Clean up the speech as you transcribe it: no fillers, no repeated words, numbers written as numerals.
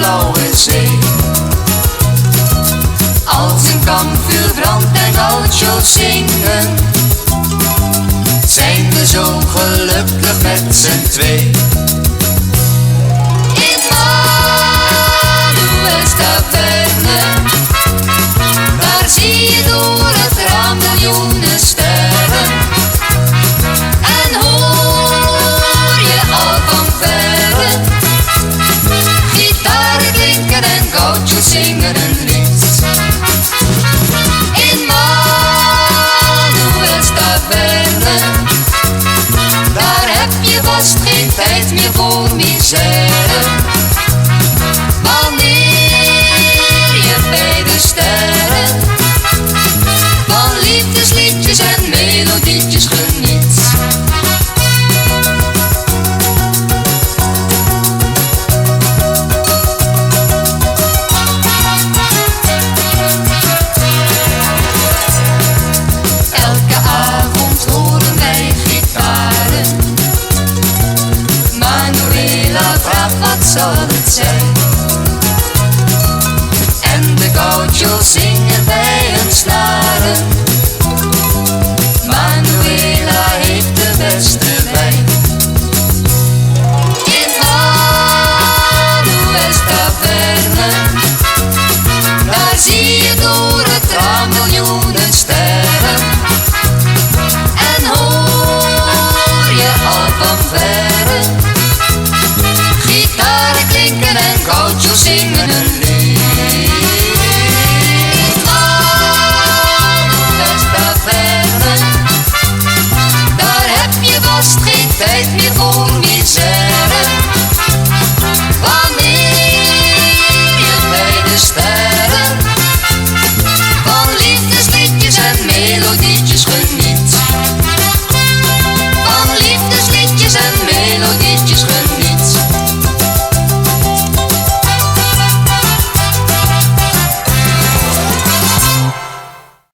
blauwe zee. Als een kampvuur brandt en gaucho's zingen, zijn we zo gelukkig met z'n twee. In Manuel's taverne, daar zie je door het raam miljoenen sterren. En hoor je al van verre gitaren klinken en gaucho's zingen een lied. In Manuel's taverne, daar heb je vast geen tijd meer voor misère. Wanneer je bij de sterren van liefdesliedjes en melodietjes geniet. Elke avond horen wij gitaren. Manuela vraagt wat zal het zijn. En de gaucho's zingen bij hun snaren. Manuela heeft de beste wijn. In Manuel's taverne, daar zie je door het raam miljoenen sterren. En hoor je al van verre gitaren klinken en gaucho's zingen een lied. Manuel's taverne, daar heb je vast geen tijd meer